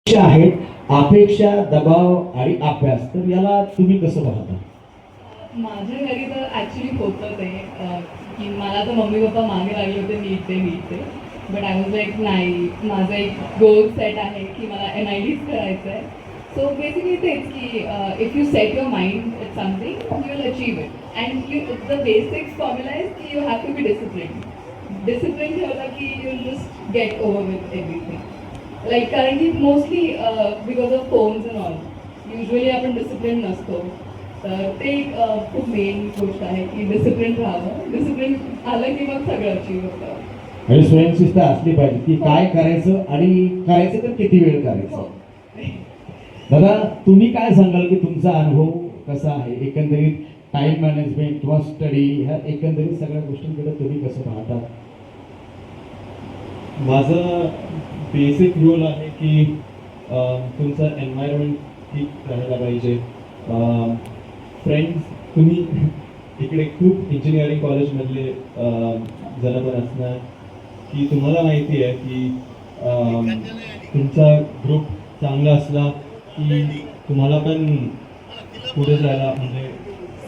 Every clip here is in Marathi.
आहेत अपेक्षा, दबाव आणि अभ्यास, तर याला तुम्ही कसं पाहता? माझ्या घरी तर ॲक्च्युली होतं ते की मला तर मम्मी पप्पा मागे लागले होते नीट ते बट आय वॉज लाईक नाही, माझा एक गोल सेट आहे की मला NITच करायचं आहे. सो बेसिकली तेच की if you set your mind it something you will achieve it and you the basics formula is की you have to be discipline ठेवला की you will just get over with everything. Like कारण की mostly because of phones and all usually आपण डिसिप्लिन नसतो. तर ते एक खूप मेन गोष्ट आहे की डिसिप्लिन राहावं. डिसिप्लिन आलं की मग सगळं अचीव होतं. म्हणजे स्वयंशिस्त असली पाहिजे की काय करायचं आणि करायचं तर किती वेळ करायचं. दादा, तुम्ही काय सांगाल की तुमचा अनुभव कसा आहे एकंदरीत टाइम मॅनेजमेंट किंवा स्टडी ह्या एकंदरीत सगळ्या गोष्टींकडे तुम्ही कसं पाहता? माझं बेसिक रूल आहे की तुमचं एन्व्हायरमेंट ठीक राहायला पाहिजे. फ्रेंड्स, तुम्ही इकडे खूप इंजिनिअरिंग कॉलेजमधले जण पण असणार की तुम्हाला माहिती आहे की तुमचा ग्रुप चांगला असला की तुम्हाला पण पुढे जायला म्हणजे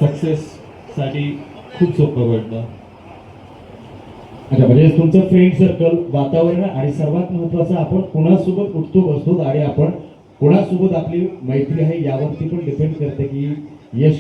सक्सेससाठी खूप सोपं पडतं. अच्छा, म्हणजे तुमचं फ्रेंड सर्कल, वातावरण आणि सर्वात महत्वाचं आपण कोणासोबत उठतो बसतो आणि आपण कोणासोबत आपली मैत्री आहे यावरती पण डिपेंड करते की यश